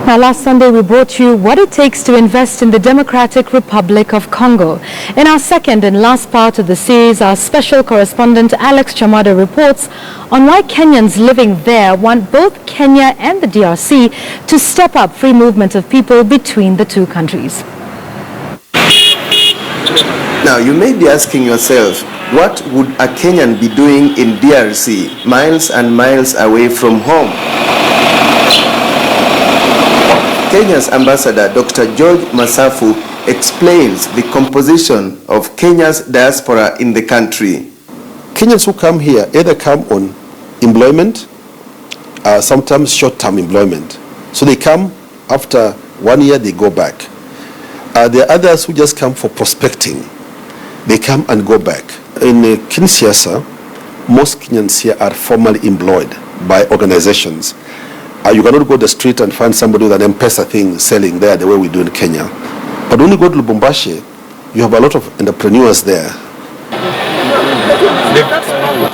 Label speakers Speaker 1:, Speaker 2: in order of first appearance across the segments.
Speaker 1: Now, last Sunday, we brought you what it takes to invest in the Democratic Republic of Congo. In our second and last part of the series, our special correspondent Alex Chamada reports on why Kenyans living there want both Kenya and the DRC to step up free movement of people between the two countries.
Speaker 2: Now, you may be asking yourself, what would a Kenyan be doing in DRC, miles and miles away from home? Kenya's ambassador, Dr. George Masafu, explains the composition of Kenya's diaspora in the country.
Speaker 3: Kenyans who come here either come on employment, sometimes short-term employment. So they come, after 1 year, they go back. There are others who just come for prospecting. They come and go back. In Kinshasa, most Kenyans here are formally employed by organizations. You cannot go to the street and find somebody with an M-Pesa thing selling there the way we do in Kenya. But when you go to Lubumbashi, you have a lot of entrepreneurs there.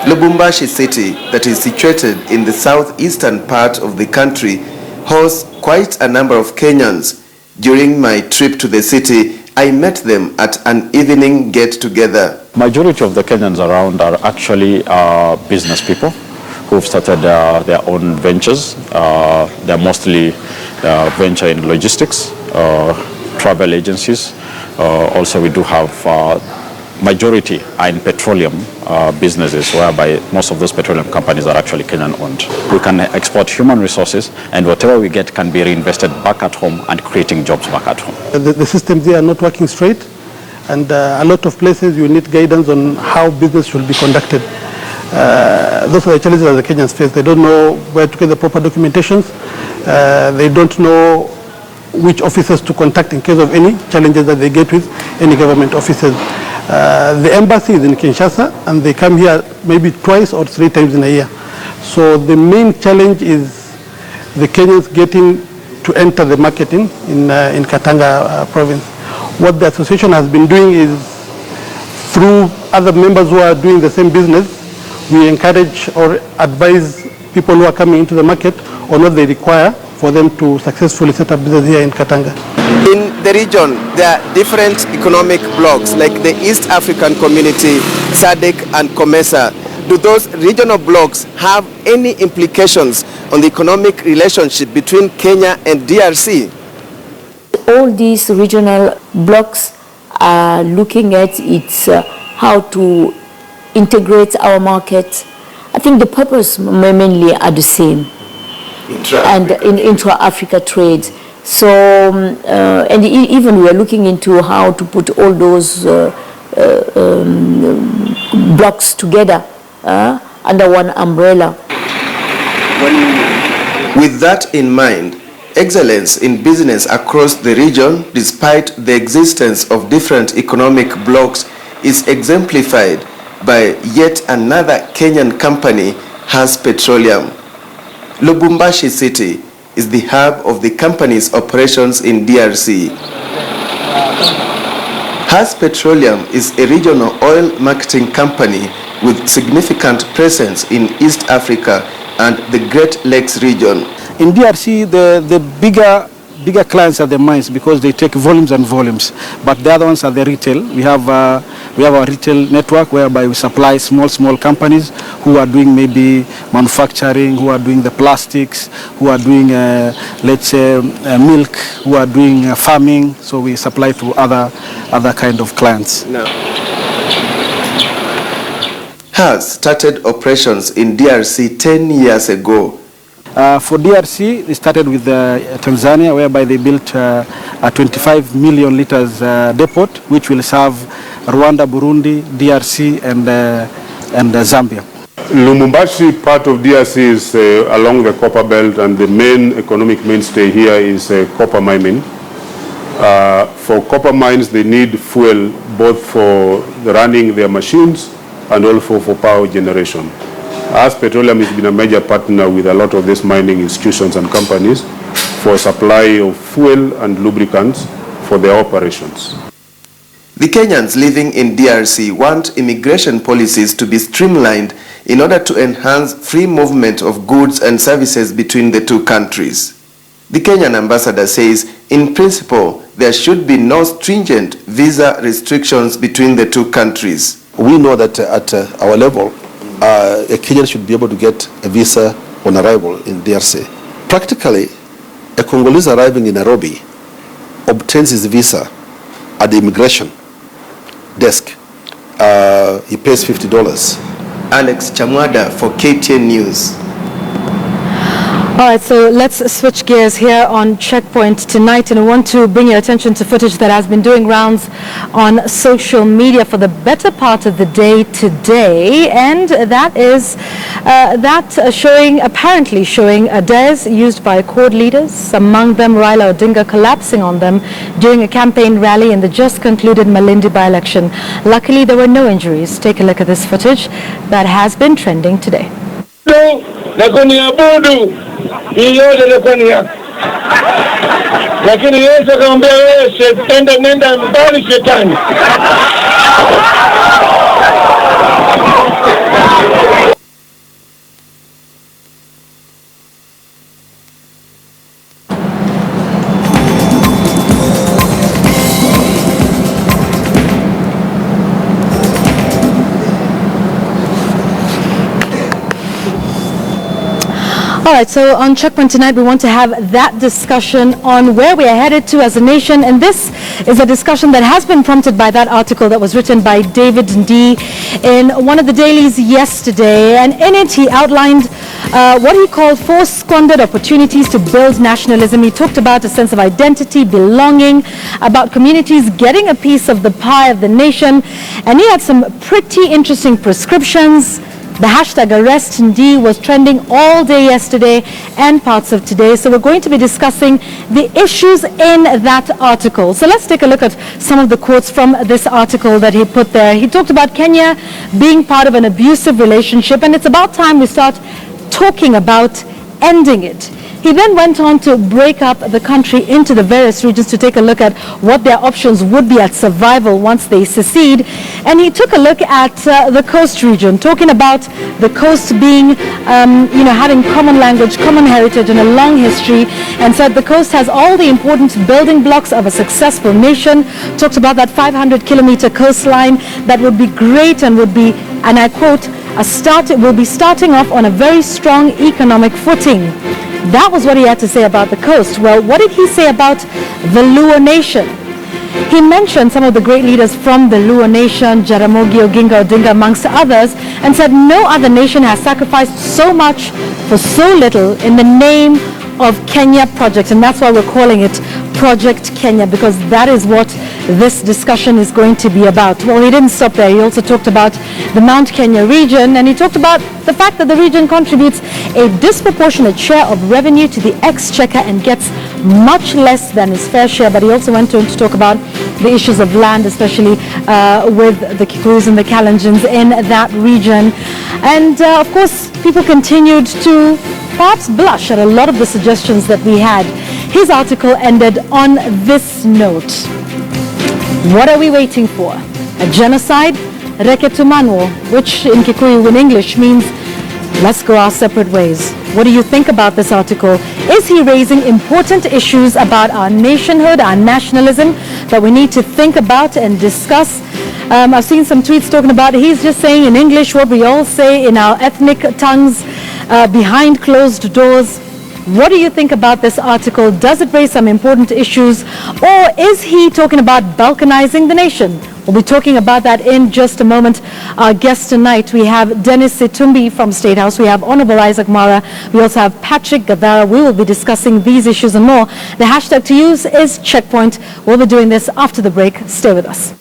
Speaker 2: Lubumbashi city, that is situated in the southeastern part of the country, hosts quite a number of Kenyans. During my trip to the city, I met them at an evening get-together.
Speaker 4: Majority of the Kenyans around are actually business people who've started their own ventures. They're mostly venture in logistics, travel agencies. Also, we do have majority are in petroleum businesses, whereby most of those petroleum companies are actually Kenyan-owned. We can export human resources, and whatever we get can be reinvested back at home and creating jobs back at home.
Speaker 5: The systems there are not working straight, and a lot of places you need guidance on how business should be conducted. Those are the challenges that the Kenyans face. They don't know where to get the proper documentations. They don't know which officers to contact in case of any challenges that they get with any government officers. The embassy is in Kinshasa, and they come here maybe twice or 3 times in a year. So the main challenge is the Kenyans getting to enter the market in Katanga province. What the association has been doing is, through other members who are doing the same business, we encourage or advise people who are coming into the market on what they require for them to successfully set up business here in Katanga.
Speaker 2: In the region, there are different economic blocs like the East African Community, SADC and COMESA. Do those regional blocs have any implications on the economic relationship between Kenya and DRC?
Speaker 6: All these regional blocs are looking at how to integrate our market. I think the purpose mainly are the same. And in intra-Africa trade. So, and even we are looking into how to put all those blocks together under one umbrella.
Speaker 2: With that in mind, excellence in business across the region, despite the existence of different economic blocs, is exemplified by yet another Kenyan company, Has Petroleum. Lubumbashi city is the hub of the company's operations in DRC. Has Petroleum is a regional oil marketing company with significant presence in East Africa and the Great Lakes region.
Speaker 5: In DRC, the bigger clients are the mines because they take volumes and volumes, but the other ones are the retail. We have our retail network whereby we supply small companies who are doing maybe manufacturing, who are doing the plastics, who are doing let's say milk, who are doing farming. So we supply to other kind of clients.
Speaker 2: No. Has started operations in DRC 10 years ago.
Speaker 5: For DRC, they started with Tanzania, whereby they built a 25 million liters depot, which will serve Rwanda, Burundi, DRC, and Zambia.
Speaker 7: Lubumbashi, part of DRC, is along the copper belt, and the main economic mainstay here is copper mining. For copper mines, they need fuel both for running their machines and also for power generation. As Petroleum has been a major partner with a lot of these mining institutions and companies for supply of fuel and lubricants for their operations.
Speaker 2: The Kenyans living in DRC want immigration policies to be streamlined in order to enhance free movement of goods and services between the two countries. The Kenyan ambassador says, in principle, there should be no stringent visa restrictions between the two countries.
Speaker 3: We know that at our level, a Kenyan should be able to get a visa on arrival in DRC. Practically, a Congolese arriving in Nairobi obtains his visa at the immigration desk. He pays $50.
Speaker 2: Alex Chamwada for KTN News.
Speaker 1: All right, so let's switch gears here on Checkpoint tonight, and I want to bring your attention to footage that has been doing rounds on social media for the better part of the day today, and that is apparently showing dares used by Accord leaders, among them Raila Odinga collapsing on them during a campaign rally in the just concluded Malindi by-election. Luckily, there were no injuries. Take a look at this footage that has been trending today.
Speaker 8: Lakini Yesu akamwambia wewe shetani, nenda mbali shetani.
Speaker 1: All right, so on Checkpoint tonight, we want to have that discussion on where we are headed to as a nation. And this is a discussion that has been prompted by that article that was written by David Ndii in one of the dailies yesterday. And in it, he outlined what he called 4 squandered opportunities to build nationalism. He talked about a sense of identity, belonging, about communities getting a piece of the pie of the nation. And he had some pretty interesting prescriptions. The hashtag Arrest Ndii was trending all day yesterday and parts of today. So we're going to be discussing the issues in that article. So let's take a look at some of the quotes from this article that he put there. He talked about Kenya being part of an abusive relationship, and it's about time we start talking about ending it. He then went on to break up the country into the various regions to take a look at what their options would be at survival once they secede. And he took a look at the coast region, talking about the coast being, having common language, common heritage, and a long history, and said the coast has all the important building blocks of a successful nation. Talked about that 500-kilometer coastline that would be great and would be, and I quote, will be starting off on a very strong economic footing. That was what he had to say about the coast. Well, what did he say about the Luo nation? He mentioned some of the great leaders from the Luo nation, Jaramogi Oginga Odinga amongst others, and said no other nation has sacrificed so much for so little in the name of Kenya Project. And that's why we're calling it Project Kenya, because that is what this discussion is going to be about. Well, he didn't stop there. He also talked about the Mount Kenya region, and he talked about the fact that the region contributes a disproportionate share of revenue to the exchequer and gets much less than his fair share. But he also went on to talk about the issues of land, especially with the Kikuyus and the Kalenjins in that region. And of course, people continued to perhaps blush at a lot of the suggestions that we had. His article ended on this note. What are we waiting for? A genocide? Reketumanwo, which in Kikuyu in English means let's go our separate ways. What do you think about this article? Is he raising important issues about our nationhood, our nationalism that we need to think about and discuss? I've seen some tweets talking about he's just saying in English what we all say in our ethnic tongues behind closed doors. What do you think about this article? Does it raise some important issues, or is he talking about balkanizing the nation? We'll be talking about that in just a moment. Our guests tonight, we have Dennis Situmbi from State House. We have Honorable Isaac Mara. We also have Patrick Gadara. We will be discussing these issues and more. The hashtag to use is Checkpoint. We'll be doing this after the break. Stay with us.